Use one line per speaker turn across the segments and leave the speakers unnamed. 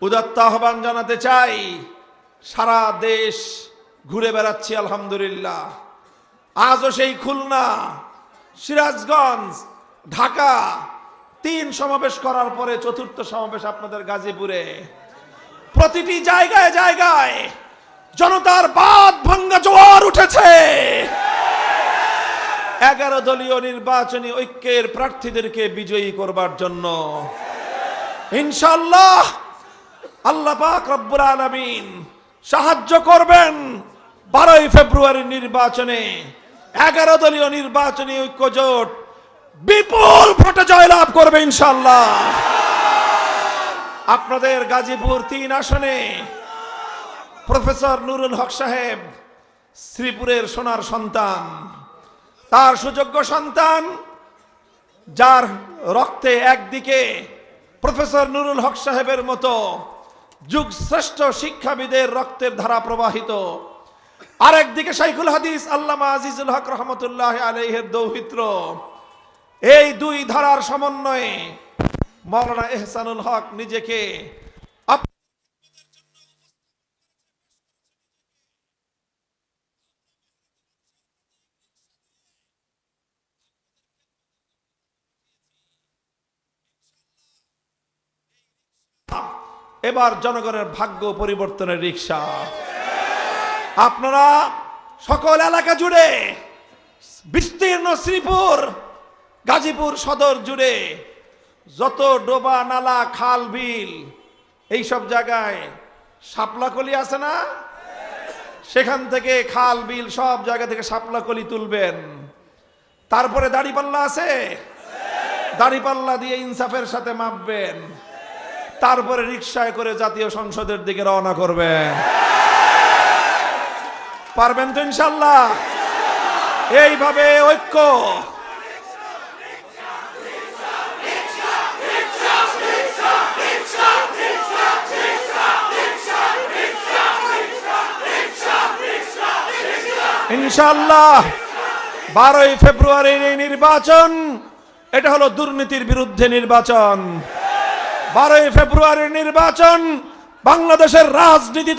উদাত্ত আহ্বান জানাতে চাই। সারা দেশ ঘুরে বেড়াচ্ছি আলহামদুলিল্লাহ। আজও সেই খুলনা, সিরাজগঞ্জ, ঢাকা 3 সমাবেশ করার পরে 4র্থ সমাবেশ আপনাদের গাজীপুরে। প্রতিটি জায়গায় জায়গায় জনতার বাঁধ ভাঙ্গা জোয়ার উঠেছে। 11 দলীয় নির্বাচনী ঐক্যের প্রার্থীদেরকে বিজয়ী করবার জন্য ইনশাআল্লাহ আল্লাহ পাক রব্বুল আলামিন সাহায্য করবেন। 12 ফেব্রুয়ারি নির্বাচনে 11 দলীয় নির্বাচনী ঐক্য জোট বিপুল ভোটে জয়লাভ করবে ইনশাআল্লাহ। আপনাদের গাজীপুর 3 আসনে প্রফেসর নুরুল হক সাহেব শ্রীপুরের সোনার সন্তান, তার সুযোগ্য সন্তান, যার রক্তে একদিকে প্রফেসর নুরুল হক সাহেবের মতো যুগ শ্রেষ্ঠ শিক্ষাবিদের রক্তের ধারা প্রবাহিত, আরেকদিকে শাইখুল হাদিস আল্লামা আজিজুল হক রহমতুল্লাহ আলাইহির দৌহিত্র। এই 2 ধারার সমন্বয়ে মাওলানা এহসানুল হক নিজেকে এবার জনগণের ভাগ্য পরিবর্তনের রিক্সা। আপনারা সকল এলাকা জুড়ে, বিস্তীর্ণ শ্রীপুর, গাজীপুর সদর জুড়ে যত ডোবা, নালা, খাল, বিল, এই সব জায়গায় শাপলাকলি আছে না, সেখান থেকে খাল, বিল সব জায়গা থেকে শাপলাকলি তুলবেন। তারপরে দাড়িপাল্লা আছে, দাড়িপাল্লা দিয়ে ইনসাফের সাথে মাপবেন। তারপরে রিকশায় করে জাতীয় সংসদের দিকে রওনা করবেন। পারবেন তো ইনশাআল্লাহ? এইভাবে ঐক্য, ইনশাআল্লাহ 12 ফেব্রুয়ারির এই নির্বাচন, এটা হলো দুর্নীতির বিরুদ্ধে নির্বাচন। 12 ফেব্রুয়ারির নির্বাচন বাংলাদেশের রাজনীতি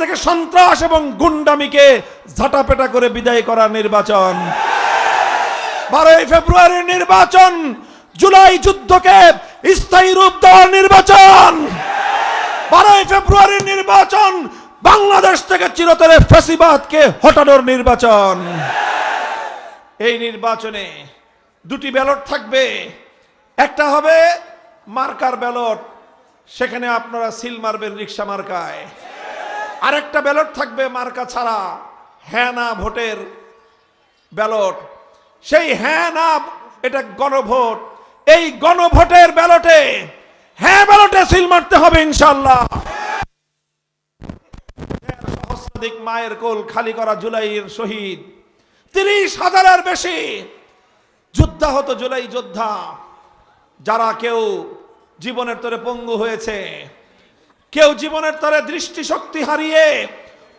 থেকে সন্ত্রাস এবং গুন্ডামিকে ঝাঁটাপেটা করে বিদায় করার নির্বাচন। 12 ফেব্রুয়ারির নির্বাচন জুলাই যুদ্ধকে স্থায়ী রূপ দেওয়ার নির্বাচন। 12 ফেব্রুয়ারির নির্বাচন বাংলাদেশ থেকে চিরতরে ফ্যাসিবাদকে হটানোর নির্বাচন। এই নির্বাচনে 2টি ব্যালট থাকবে। একটা হবে মার্কার ব্যালট, সেখানে আপনারা সিল মারবেন রিক্সা মার্কায়। আরেকটা ব্যালট থাকবে মার্কা ছাড়া, হ্যাঁ না ভোটের ব্যালট। সেই হ্যাঁ না, এটা গণভোট। এই গণভোটের ব্যালটে, হ্যাঁ ব্যালটে সিল মারতে হবে ইনশাআল্লাহ। সহস্রাধিক মায়ের কোল খালি করা জুলাইয়ের শহীদ, 30,000-এর বেশি যুদ্ধাহত জুলাই যোদ্ধা, যারা কেউ জীবনের তরে পঙ্গু হয়েছে, কেউ জীবনের তরে দৃষ্টিশক্তি হারিয়ে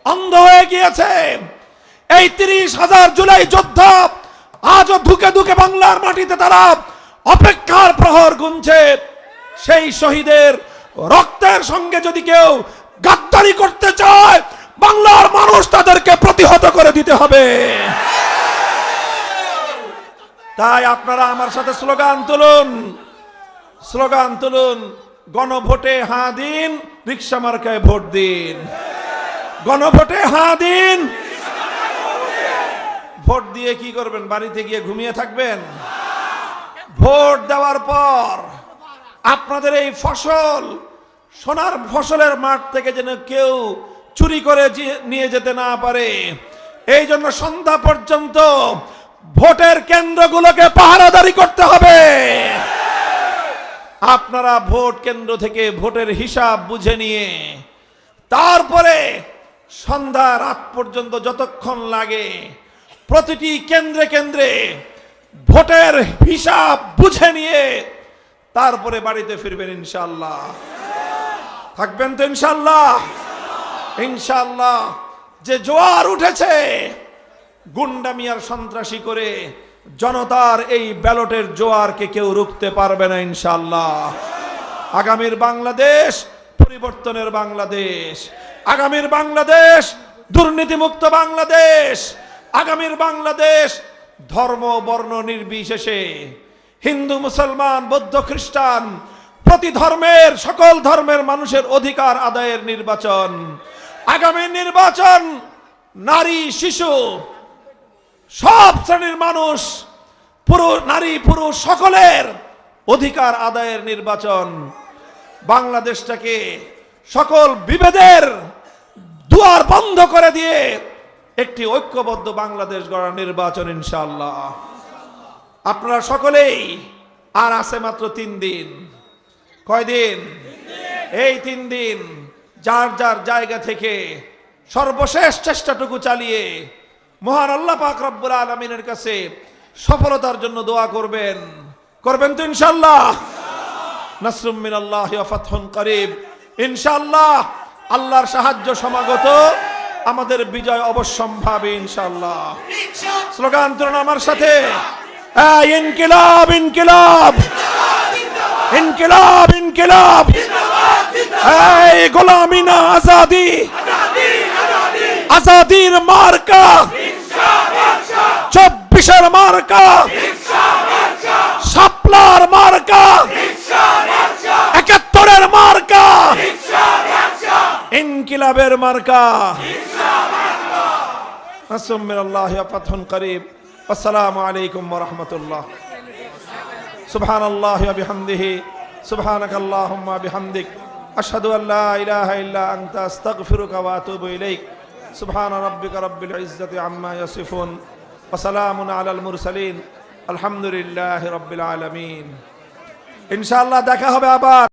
অন্ধ হয়ে গিয়েছে, এই 30,000 জুলাই যোদ্ধা আজও ধুকে ধুকে বাংলার মাটিতে তারা অপেক্ষার প্রহর গুনছে। সেই শহীদের রক্তের সঙ্গে যদি কেউ গাদ্দারি করতে চায়, বাংলার মানুষ তাদেরকে প্রতিহত করে দিতে হবে। তাই আপনারা আমার সাথে স্লোগান তুলুন, গণভোটে হাঁ দিন, রিক্সা মার্কায় ভোট দিন। গণভোটে হাঁ দিন। ভোট দিয়ে কি করবেন? বাড়িতে গিয়ে ঘুমিয়ে থাকবেন? ভোট দেওয়ার পর আপনাদের এই ফসল, সোনার ফসলের মাঠ থেকে যেন কেউ চুরি করে নিয়ে যেতে না পারে, এই জন্য সন্ধ্যা পর্যন্ত ভোটের কেন্দ্রগুলোকে পাহারাদারি করতে হবে। আপনারা ভোট কেন্দ্র থেকে ভোটের হিসাব বুঝে নিয়ে তারপরে সন্ধ্যা রাত পর্যন্ত যতক্ষণ লাগে প্রতিটি কেন্দ্রে কেন্দ্রে ভোটের হিসাব বুঝে নিয়ে তারপরে বাড়িতে ফিরবেন ইনশাআল্লাহ। থাকবেন তো ইনশাআল্লাহ? ইনশাআল্লাহ। যে জোয়ার উঠেছে গুন্ডামি আর সন্ত্রাসী করে, জনতার এই ব্যালটের জোয়ারকে কেউ রুখতে পারবে না ইনশাআল্লাহ। আগামীর বাংলাদেশ পরিবর্তনের বাংলাদেশ, আগামীর বাংলাদেশ দুর্নীতিমুক্ত বাংলাদেশ, আগামীর বাংলাদেশ ধর্ম বর্ণ নির্বিশেষে হিন্দু মুসলমান বৌদ্ধ খ্রিস্টান প্রতি ধর্মের সকল ধর্মের মানুষের অধিকার আদায়ের নির্বাচন। আগামী নির্বাচন নারী শিশু সব শ্রেণীর মানুষ পুরুষ নারী পুরুষ সকলের অধিকার আদায়ের নির্বাচন। বাংলাদেশটাকে সকল বিভেদের দুয়ার বন্ধ করে দিয়ে একটি ঐক্যবদ্ধ বাংলাদেশ গড়ার নির্বাচন ইনশাআল্লাহ। আপনারা সকলেই আর আছে মাত্র 3 দিন। কয়দিন? এই 3 দিন যার যার জায়গা থেকে সর্বশেষ চেষ্টাটুকু চালিয়ে মহান আল্লাহ পাক রব্বুল আলামিনের কাছে সফলতার জন্য দোয়া করবেন। করবেন তো ইনশাআল্লাহ? নাসরুম মিনাল্লাহি ওয়া ফাতহুন করিব। ইনশাআল্লাহ আল্লাহর সাহায্য সমাগত, আমাদের বিজয় অবশ্যম্ভাবী ইনশাআল্লাহ। স্লোগান তুলুন আমার সাথে, ইনকিলাব ইনকিলাব ইনকিলাব ইনকিলাব, এই গোলামি না আজাদি, আজাদির মার্কা 24-এর মার্কা, শাপলার মার্কা, 71-এর মার্কা, ইনকিলাবের মার্কা। নাসরুম মিনাল্লাহি ওয়া ফাতহুন করিব। আসসালামু আলাইকুম ওয়া রাহমাতুল্লাহ। সুবহানাল্লাহি ওয়া বিহামদিহি, সুবহানাকাল্লাহুম্মা বিহামদিক, আশহাদু আল লা ইলাহা ইল্লা আনতা আস্তাগফিরুকা ওয়া আতুবু ইলাইক। সুবহানা রাব্বিকা রাব্বিল ইজ্জাতি আম্মা ইয়াসিফুন ওয়া সালামুন আলাল মুরসালিন, আলহামদুলিল্লাহি রাব্বিল আলামিন। ইনশাআল্লাহ দেখা হবে আবার।